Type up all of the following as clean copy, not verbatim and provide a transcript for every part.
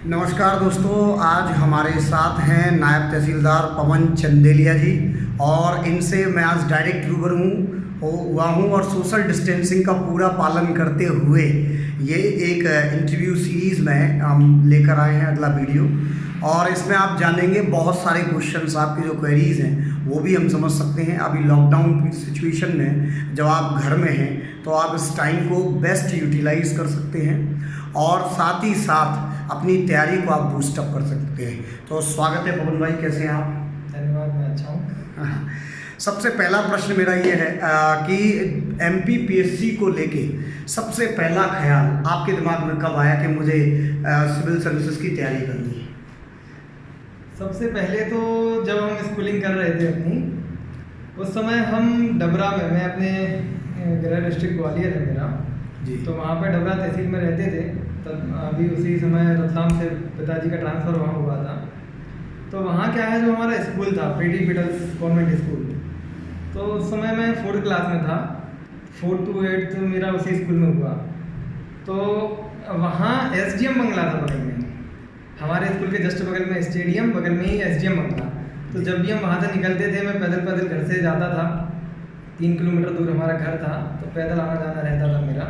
नमस्कार दोस्तों, आज हमारे साथ हैं नायब तहसीलदार पवन चंदेलिया जी और इनसे मैं आज डायरेक्ट रूबरू हुआ हूँ और सोशल डिस्टेंसिंग का पूरा पालन करते हुए ये एक इंटरव्यू सीरीज़ में हम लेकर आए हैं अगला वीडियो। और इसमें आप जानेंगे बहुत सारे क्वेश्चंस, आपकी जो क्वेरीज़ हैं वो भी हम समझ सकते हैं। अभी लॉकडाउन की सिचुएशन में जब आप घर में हैं तो आप इस टाइम को बेस्ट यूटिलाइज़ कर सकते हैं और साथ ही साथ अपनी तैयारी को आप बूस्टअप कर सकते हैं। तो स्वागत है पवन भाई, कैसे हैं आप? धन्यवाद, मैं अच्छा हूँ। सबसे पहला प्रश्न मेरा ये है कि MPPSC को लेके सबसे पहला ख्याल आपके दिमाग में कब आया कि मुझे सिविल सर्विसेज की तैयारी करनी है? सबसे पहले तो जब हम स्कूलिंग कर रहे थे अपनी, उस समय हम डबरा में, मैं अपने गृह डिस्ट्रिक्ट ग्वालियर है मेरा जी। तो वहाँ पर डबरा तहसील में रहते थे। तब अभी उसी समय रतलाम से पिताजी का ट्रांसफ़र वहाँ हुआ था। तो वहाँ क्या है, जो हमारा स्कूल था प्रीटी पीटल्स कॉन्वेंट स्कूल, तो उस समय मैं 4th क्लास में था। 4th to 8th मेरा उसी स्कूल में हुआ। तो वहाँ SDM बंगला था बगल में, हमारे स्कूल के जस्ट बगल में स्टेडियम, बगल में ही SDM बंगला। तो जब भी हम वहाँ से निकलते थे, मैं पैदल पैदल घर से जाता था। 3 किलोमीटर दूर हमारा घर था, तो पैदल आना जाना रहता था मेरा।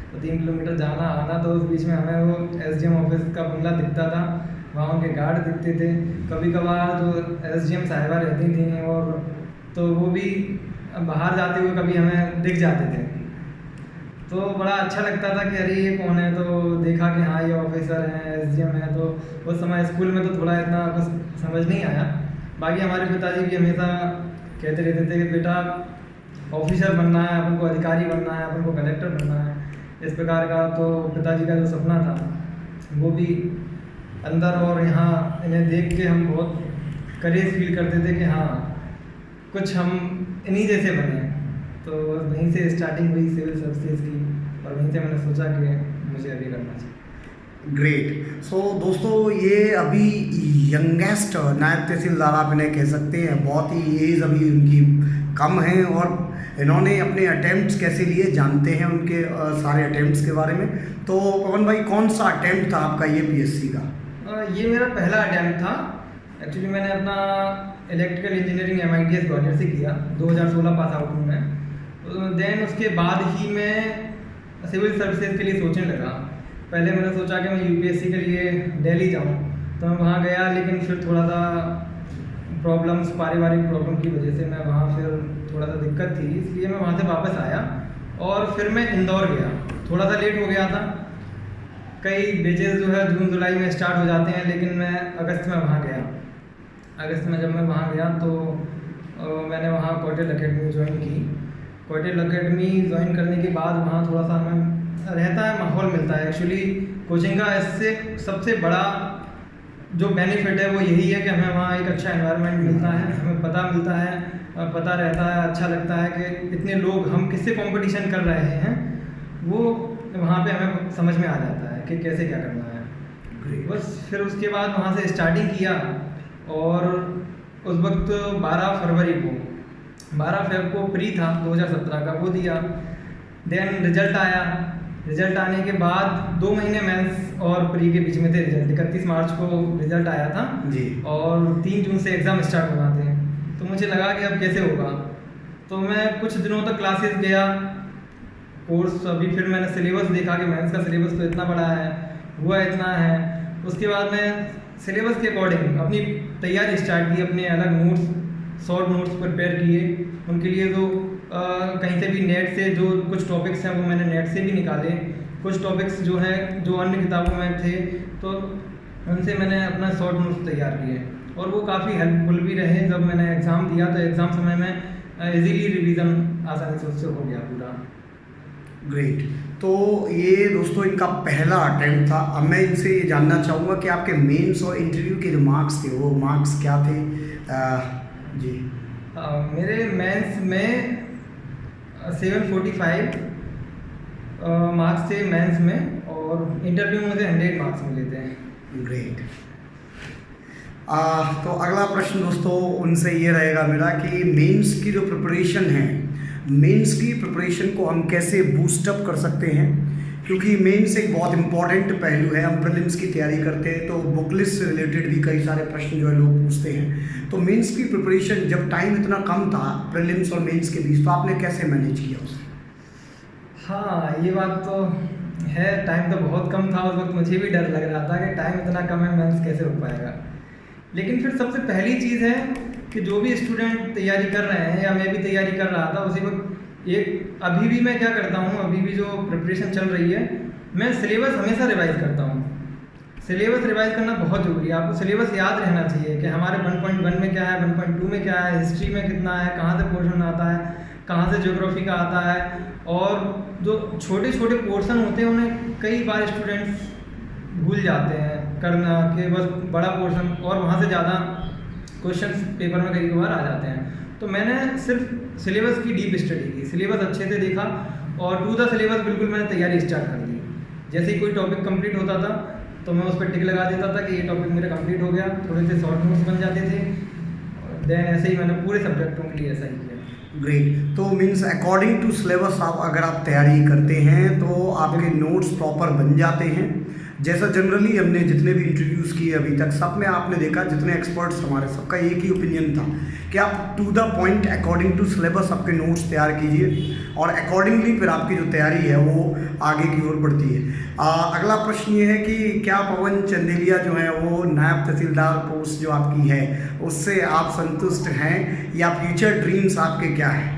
तो 3 किलोमीटर जाना आना, तो उस बीच में हमें वो SDM ऑफिस का बंगला दिखता था, वहाँ उनके गार्ड दिखते थे। कभी कभार जो SDM साहिबा रहती थी और तो वो भी बाहर जाते हुए कभी हमें दिख जाते थे। तो बड़ा अच्छा लगता था कि अरे ये कौन है। तो देखा कि हाँ ये ऑफिसर हैं, SDM है। तो उस समय स्कूल में तो थोड़ा इतना कुछ समझ नहीं आया। बाकी हमारे पिताजी भी हमेशा कहते रहते थे कि बेटा ऑफिसर बनना है, अपन को अधिकारी बनना है, अपन को कलेक्टर बनना है, इस प्रकार का। तो पिताजी का जो सपना था वो भी अंदर, और यहाँ इन्हें देख के हम बहुत करेज फील करते थे कि हाँ कुछ हम इन्हीं जैसे बने। तो वहीं से स्टार्टिंग हुई सिविल सर्विसेज की, और वहीं से मैंने सोचा कि मुझे अभी करना चाहिए। ग्रेट। सो दोस्तों, ये अभी यंगेस्ट नायब तहसीलदार आप इन्हें कह सकते हैं। बहुत ही एज अभी उनकी कम है और इन्होंने अपने अटेम्प्ट्स कैसे लिए जानते हैं, उनके सारे अटेम्प्ट्स के बारे में। तो पवन भाई, कौन सा अटेम्प्ट था आपका ये PSC का? ये मेरा पहला अटैम्प्ट था। एक्चुअली मैंने अपना इलेक्ट्रिकल इंजीनियरिंग MITS ग्वालियर से किया, 2016 पास आउट हूँ मैं। देन उसके बाद ही मैं सिविल सर्विसेज के लिए सोचने लगा। पहले मैंने सोचा कि मैं UPSC के लिए दिल्ली जाऊँ, तो मैं वहाँ गया, लेकिन फिर थोड़ा सा प्रॉब्लम्स, पारिवारिक प्रॉब्लम की वजह से मैं वहाँ फिर थोड़ा सा दिक्कत थी, इसलिए मैं वहाँ से वापस आया और फिर मैं इंदौर गया। थोड़ा सा लेट हो गया था, कई बेचेस जो है जून जुलाई में स्टार्ट हो जाते हैं, लेकिन मैं अगस्त में वहाँ गया। अगस्त में जब मैं वहाँ गया तो मैंने वहाँ कोटेल अकेडमी ज्वाइन की। कोटेल अकेडमी ज्वाइन करने के बाद वहाँ थोड़ा सा हमें रहता है, माहौल मिलता है। एक्चुअली कोचिंग का इससे सबसे बड़ा जो बेनिफिट है वो यही है कि हमें वहाँ एक अच्छा एनवायरनमेंट मिलता है, हमें पता मिलता है, पता रहता है, अच्छा लगता है कि इतने लोग हम किससे कंपटीशन कर रहे हैं, वो वहाँ पे हमें समझ में आ जाता है कि कैसे क्या करना है। बस फिर उसके बाद वहाँ से स्टार्टिंग किया और उस वक्त 12 फरवरी को, 12 फेब को प्री था 2017 का, वो दिया। देन रिजल्ट आया। रिजल्ट आने के बाद 2 महीने मेंस और प्री के बीच में थे। रिजल्ट 31 मार्च को रिजल्ट आया था जी। और 3 जून से एग्ज़ाम स्टार्ट होना थे। तो मुझे लगा कि अब कैसे होगा, तो मैं कुछ दिनों तक क्लासेस गया, कोर्स। अभी फिर मैंने सिलेबस देखा कि मेंस का सिलेबस तो इतना बड़ा है, हुआ इतना है। उसके बाद मैं सिलेबस के अकॉर्डिंग अपनी तैयारी स्टार्ट की, अपने अलग नोट्स, शॉर्ट नोट्स प्रिपेयर किए उनके लिए। तो कहीं से भी नेट से जो कुछ टॉपिक्स हैं वो मैंने नेट से भी निकाले। कुछ टॉपिक्स जो हैं जो अन्य किताबों में थे, तो उनसे मैंने अपना शॉर्ट नोट्स तैयार किए और वो काफ़ी हेल्पफुल भी रहे। जब मैंने एग्ज़ाम दिया तो एग्ज़ाम समय में इजीली रिवीजन आसानी से उससे हो गया पूरा। ग्रेट। तो ये दोस्तों इनका पहला अटेम्प्ट था। अब मैं इनसे ये जानना चाहूँगा कि आपके मेंस और इंटरव्यू के जो मार्क्स थे वो मार्क्स क्या थे? जी। मेरे मेंस में 745 मार्क्स थे मेंस में, और इंटरव्यू में मुझे 100 मार्क्स मिले थे। ग्रेट। तो अगला प्रश्न दोस्तों उनसे ये रहेगा मेरा कि मेंस की जो प्रिपरेशन है, मेंस की प्रिपरेशन को हम कैसे बूस्टअप कर सकते हैं, क्योंकि मेंस एक बहुत इंपॉर्टेंट पहलू है। हम प्रीलिम्स की तैयारी करते हैं तो बुक लिस्ट से रिलेटेड भी कई सारे प्रश्न जो है लोग पूछते हैं। तो मेंस की प्रिपरेशन, जब टाइम इतना कम था प्रीलिम्स और मेंस के बीच, तो आपने कैसे मैनेज किया उसे? हाँ, ये बात तो है, टाइम तो बहुत कम था उस वक्त। मुझे भी डर लग रहा था कि टाइम इतना कम है, मेंस कैसे हो पाएगा। लेकिन फिर सबसे पहली चीज़ है कि जो भी स्टूडेंट तैयारी कर रहे हैं या मैं भी तैयारी कर रहा था उसी वक्त, एक अभी भी मैं क्या करता हूँ, अभी भी जो प्रिपरेशन चल रही है, मैं सिलेबस हमेशा रिवाइज़ करता हूँ। सिलेबस रिवाइज़ करना बहुत ज़रूरी है। आपको सिलेबस याद रहना चाहिए कि हमारे 1.1 में क्या है, 1.2 में क्या है, हिस्ट्री में कितना है, कहाँ से पोर्शन आता है, कहाँ से ज्योग्राफी का आता है। और जो छोटे छोटे पोर्शन होते हैं उन्हें कई बार स्टूडेंट्स भूल जाते हैं करना, कि बस बड़ा पोर्शन, और वहाँ से ज़्यादा क्वेश्चंस पेपर में कई बार आ जाते हैं। तो मैंने सिर्फ सिलेबस की डीप स्टडी की, सिलेबस अच्छे से देखा और टू द सिलेबस बिल्कुल मैंने तैयारी स्टार्ट कर दी। जैसे ही कोई टॉपिक कंप्लीट होता था तो मैं उस पर टिक लगा देता था कि ये टॉपिक मेरा कंप्लीट हो गया। थोड़े से शॉर्ट नोट्स बन जाते थे। देन ऐसे ही मैंने पूरे सब्जेक्टों के लिए ऐसा ही किया। ग्रेट। तो मीन्स अकॉर्डिंग टू सिलेबस आप अगर आप तैयारी करते हैं तो आपके नोट्स प्रॉपर बन जाते हैं। जैसा जनरली हमने जितने भी इंटरव्यूज़ किए अभी तक, सब में आपने देखा, जितने एक्सपर्ट्स हमारे, सबका एक ही ओपिनियन था कि आप to the point according to syllabus आपके नोट्स तैयार कीजिए और अकॉर्डिंगली फिर आपकी जो तैयारी है वो आगे की ओर बढ़ती है। अगला प्रश्न ये है कि क्या पवन चंदेलिया जो है वो नायब तहसीलदार पोस्ट जो आपकी है उससे आप संतुष्ट हैं या फ्यूचर ड्रीम्स आपके क्या हैं?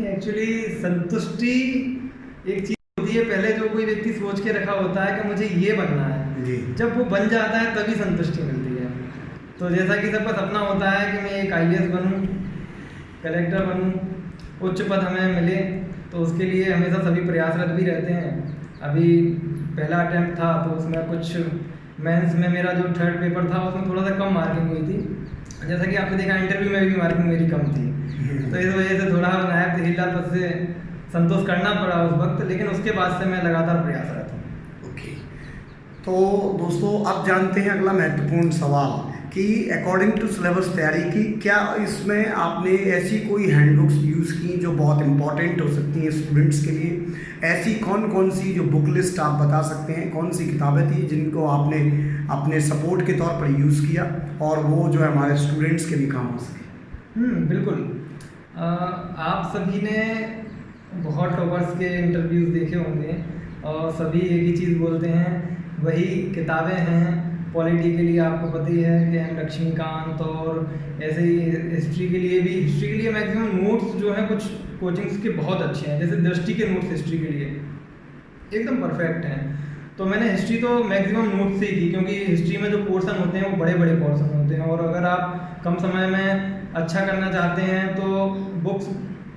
एक्चुअली संतुष्टि एक चीज़ होती है, पहले जो कोई व्यक्ति सोच के रखा होता है कि मुझे ये बनना है जी। जब वो बन जाता है तभी संतुष्टि मिलती है। तो जैसा कि सबका सपना होता है कि मैं एक IAS बनूं, कलेक्टर बनूं, उच्च पद हमें मिले, तो उसके लिए हमेशा सभी प्रयासरत भी रहते हैं। अभी पहला अटैम्प्ट था तो उसमें कुछ मेंस में मेरा जो थर्ड पेपर था उसमें थोड़ा सा कम मार्किंग हुई थी। जैसा कि आपने देखा इंटरव्यू में भी मार्किंग मेरी कम थी, तो इस वजह से थोड़ा नायब तहसीलदार पद से संतोष करना पड़ा उस वक्त। लेकिन उसके बाद से मैं लगातार प्रयासरत हूँ। ओके। तो दोस्तों अब जानते हैं अगला महत्वपूर्ण सवाल कि अकॉर्डिंग टू सिलेबस तैयारी की, क्या इसमें आपने ऐसी कोई हैंडबुक्स यूज़ की जो बहुत इंपॉर्टेंट हो सकती हैं स्टूडेंट्स के लिए? ऐसी कौन कौन सी जो बुक लिस्ट आप बता सकते हैं, कौन सी किताबें थी जिनको आपने अपने सपोर्ट के तौर पर यूज़ किया और वो जो है हमारे स्टूडेंट्स के भी काम हो सके? बिल्कुल। आप सभी ने बहुत टॉपर्स के इंटरव्यूज़ देखे होंगे और सभी एक ही चीज़ बोलते हैं, वही किताबें हैं। पॉलिटी के लिए आपको पता ही है कि एम लक्ष्मीकांत, और ऐसे ही हिस्ट्री के लिए मैक्सिमम नोट्स जो हैं कुछ कोचिंग्स के बहुत अच्छे हैं। जैसे दृष्टि के नोट्स हिस्ट्री के लिए एकदम परफेक्ट हैं। तो मैंने हिस्ट्री तो मैक्सिमम नोट्स से ही की, क्योंकि हिस्ट्री में जो पोर्शन होते हैं वो बड़े बड़े पोर्शन होते हैं और अगर आप कम समय में अच्छा करना चाहते हैं तो बुक्स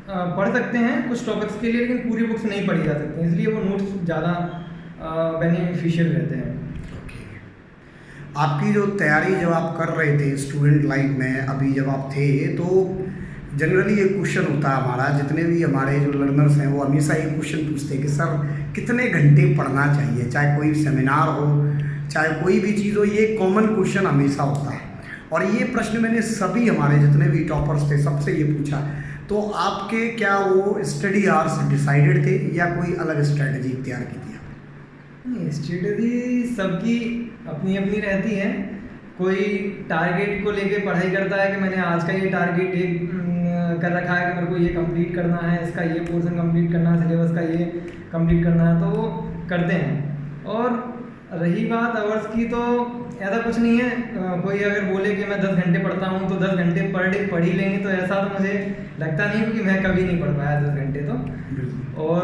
पढ़ सकते हैं कुछ टॉपिक्स के लिए, लेकिन पूरी बुक्स नहीं पढ़ी जा सकती, इसलिए वो नोट्स ज़्यादा बेनिफिशियल रहते हैं। आपकी जो तैयारी जब आप कर रहे थे स्टूडेंट लाइफ में, अभी जब आप थे, तो जनरली एक क्वेश्चन होता है हमारा, जितने भी हमारे जो लर्नर्स हैं वो हमेशा ये क्वेश्चन पूछते हैं कि सर कितने घंटे पढ़ना चाहिए, चाहे कोई सेमिनार हो चाहे कोई भी चीज़ हो, ये कॉमन क्वेश्चन हमेशा होता है। और ये प्रश्न मैंने सभी हमारे जितने भी टॉपर्स थे सबसे ये पूछा। तो आपके क्या वो स्टडी आवर्स डिसाइडेड थे या कोई अलग स्ट्रेटजी तैयार की थी? नहीं, स्ट्रेटजी सबकी अपनी अपनी रहती है। कोई टारगेट को लेके पढ़ाई करता है कि मैंने आज का ये टारगेट एक कर रखा है कि मेरे को ये कंप्लीट करना है, इसका ये पोर्शन कंप्लीट करना है, सिलेबस का ये कंप्लीट करना है, तो वो करते हैं। और रही बात आवर्स की, तो ऐसा कुछ नहीं है। कोई अगर बोले कि मैं 10 घंटे पढ़ता हूँ तो 10 घंटे पर डे पढ़ ही लेंगे, तो ऐसा तो मुझे लगता नहीं, क्योंकि मैं कभी नहीं पढ़ पाया 10 घंटे तो। और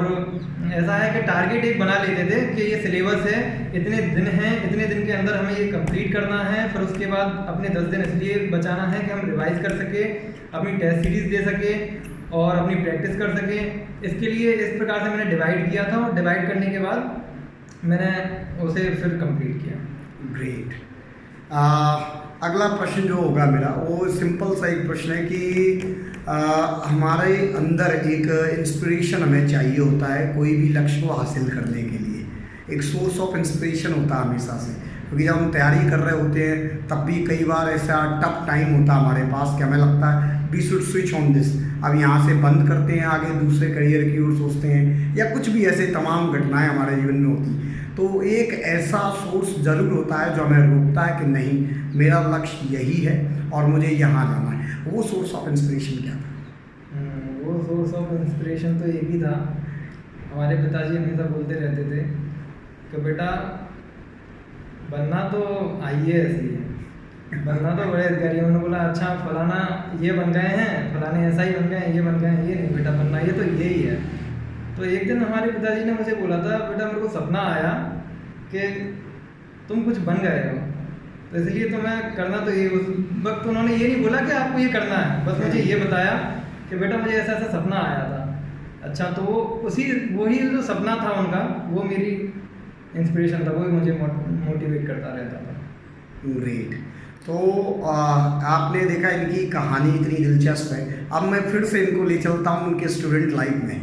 ऐसा है कि टारगेट एक बना लेते थे कि ये सिलेबस है, इतने दिन हैं, इतने दिन के अंदर हमें ये कंप्लीट करना है। फिर उसके बाद अपने 10 दिन इसलिए बचाना है कि हम रिवाइज कर सके, अपनी टेस्ट सीरीज दे सके और अपनी प्रैक्टिस कर सके। इसके लिए इस प्रकार से मैंने डिवाइड किया था और डिवाइड करने के बाद मैंने उसे फिर कंप्लीट किया। ग्रेट। अगला प्रश्न जो होगा मेरा वो सिंपल सा एक प्रश्न है कि हमारे अंदर एक इंस्पिरेशन हमें चाहिए होता है कोई भी लक्ष्य को हासिल करने के लिए, एक सोर्स ऑफ इंस्पिरेशन होता है हमेशा से। क्योंकि जब हम तैयारी कर रहे होते हैं तब भी कई बार ऐसा टफ टाइम होता है हमारे पास कि हमें लगता है we should switch on this, अब यहाँ से बंद करते हैं, आगे दूसरे करियर की ओर सोचते हैं, या कुछ भी ऐसे तमाम घटनाएं हमारे जीवन में होती, तो एक ऐसा सोर्स ज़रूर होता है जो हमें रोकता है कि नहीं, मेरा लक्ष्य यही है और मुझे यहाँ जाना है। वो सोर्स ऑफ इंस्पिरेशन क्या था? वो सोर्स ऑफ इंस्पिरेशन तो एक ही था। हमारे पिताजी हमेशा बोलते रहते थे कि बेटा बनना तो IAS ही है, बनना तो बड़े अधिकारी है। उन्होंने बोला अच्छा फलाना ये बन गए हैं, फलाने ऐसा ही बन गए हैं, ये बन गए हैं, ये नहीं बेटा बनना ये तो यही है। तो एक दिन हमारे पिताजी ने मुझे बोला था बेटा मेरे को सपना आया कि तुम कुछ बन गए हो, तो इसलिए तुम्हें करना तो ये। उस वक्त उन्होंने ये नहीं बोला कि आपको ये करना है, बस मुझे ये बताया कि बेटा मुझे ऐसा ऐसा सपना आया था। अच्छा तो वही जो सपना था उनका, वो मेरी इंस्पिरेशन था, वही मुझे मोटिवेट करता रहता था। ग्रेट। तो आपने देखा इनकी कहानी इतनी दिलचस्प है। अब मैं फिर से इनको ले चलता हूँ उनके स्टूडेंट लाइफ में।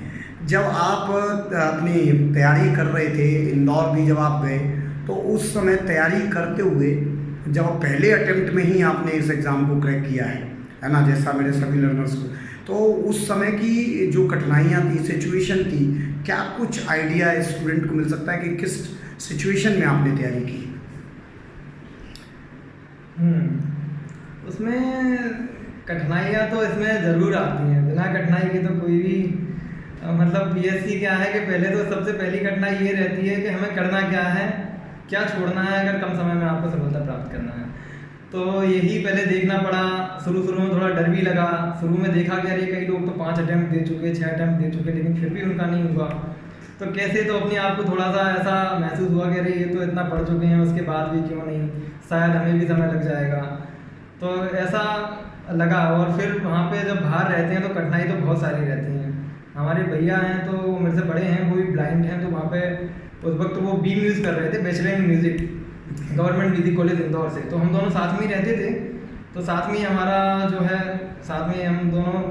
जब आप अपनी तैयारी कर रहे थे, इंदौर भी जब आप गए, तो उस समय तैयारी करते हुए जब पहले अटेम्प्ट में ही आपने इस एग्ज़ाम को क्रैक किया है ना, जैसा मेरे सभी लर्नर्स को, तो उस समय की जो कठिनाइयाँ थी, सिचुएशन थी, क्या कुछ आइडिया स्टूडेंट को मिल सकता है कि किस सिचुएशन में आपने तैयारी की? उसमें कठिनाइयाँ तो इसमें ज़रूर आती हैं, बिना कठिनाई के तो कोई भी मतलब PSC क्या है कि पहले तो सबसे पहली कठिनाई ये रहती है कि हमें करना क्या है, क्या छोड़ना है अगर कम समय में आपको सफलता प्राप्त करना है। तो यही पहले देखना पड़ा। शुरू में थोड़ा डर भी लगा। शुरू में देखा कि अरे कई लोग तो 5 अटैम्प्ट दे चुके, 6 अटैम्प्ट दे चुके, लेकिन फिर भी उनका नहीं हुआ। तो कैसे, तो अपने आप को थोड़ा सा ऐसा महसूस हुआ कि अरे ये तो इतना पढ़ चुके हैं, उसके बाद भी क्यों नहीं, शायद हमें भी समय लग जाएगा। तो ऐसा लगा। और फिर वहाँ पे जब बाहर रहते हैं तो कठिनाई तो बहुत सारी रहती हैं। हमारे भैया हैं तो वो मेरे से बड़े हैं, वो भी ब्लाइंड हैं, तो वहाँ पे उस वक्त वो BA म्यूज़िक कर रहे थे, bachelor in music, government music college Indore से। तो हम दोनों साथ में ही रहते थे। तो साथ में हमारा जो है, साथ में हम दोनों,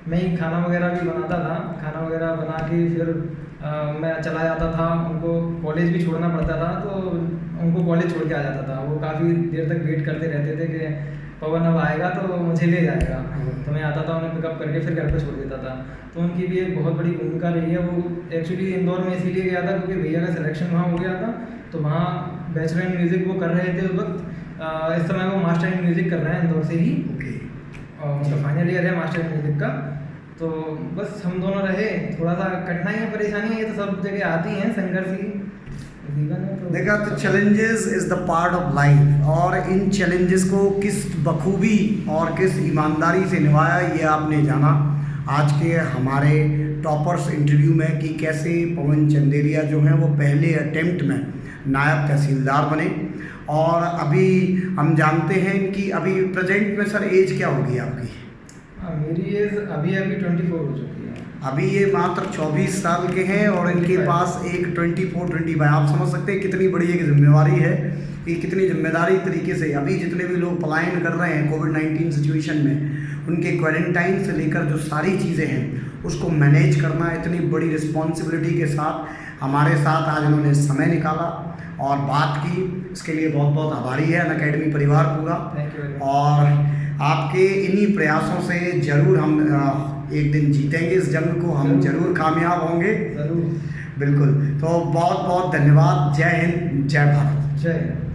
मैं ही खाना वगैरह भी बनाता था। खाना वगैरह बना के फिर मैं चला जाता था, उनको कॉलेज भी छोड़ना पड़ता था, तो उनको कॉलेज छोड़ के आ जाता था। वो काफ़ी देर तक वेट करते रहते थे कि पवन अब आएगा तो मुझे ले जाएगा। तो मैं आता था, उन्हें पिकअप करके फिर घर पे छोड़ देता था। तो उनकी भी एक बहुत बड़ी भूमिका रही है। वो एक्चुअली इंदौर में इसीलिए गया था क्योंकि भैया का सिलेक्शन वहाँ हो गया था। तो वहाँ बैचलर इन म्यूज़िक वो कर रहे थे उस वक्त। इस समय वो मास्टर इन म्यूज़िक कर रहे हैं इंदौर से ही। और उनका फाइनल ईयर है मास्टर इन म्यूज़िक का। तो बस हम दोनों रहे। थोड़ा सा कठिनाइयाँ परेशानियाँ ये तो सब जगह आती हैं, संघर्ष ही जीवन है। तो देखा, तो challenges is the part of life, और इन चैलेंजेस को किस बखूबी और किस ईमानदारी से निभाया ये आपने जाना आज के हमारे टॉपर्स इंटरव्यू में, कि कैसे पवन चंदेलिया जो हैं वो पहले अटेम्प्ट में नायब तहसीलदार बने। और अभी हम जानते हैं कि अभी प्रेजेंट में सर एज क्या होगी आपकी? मेरी एज अभी 24 हो चुकी है। अभी ये मात्र 24 साल के हैं और इनके पास एक 24-25, आप समझ सकते हैं कितनी बड़ी एक जिम्मेवारी है, कि कितनी जिम्मेदारी तरीके से अभी जितने भी लोग पलायन कर रहे हैं कोविड-19 सिचुएशन में, उनके क्वारंटाइन से लेकर जो सारी चीज़ें हैं उसको मैनेज करना, इतनी बड़ी रिस्पॉन्सिबिलिटी के साथ हमारे साथ आज उन्होंने समय निकाला और बात की, इसके लिए बहुत बहुत आभारी है अनअकैडमी परिवार पूरा। Thank you. और आपके इन्हीं प्रयासों से ज़रूर हम एक दिन जीतेंगे इस जंग को, हम ज़रूर कामयाब होंगे। ज़रूर, बिल्कुल। तो बहुत बहुत धन्यवाद। जय हिंद, जय भारत। जय हिंद।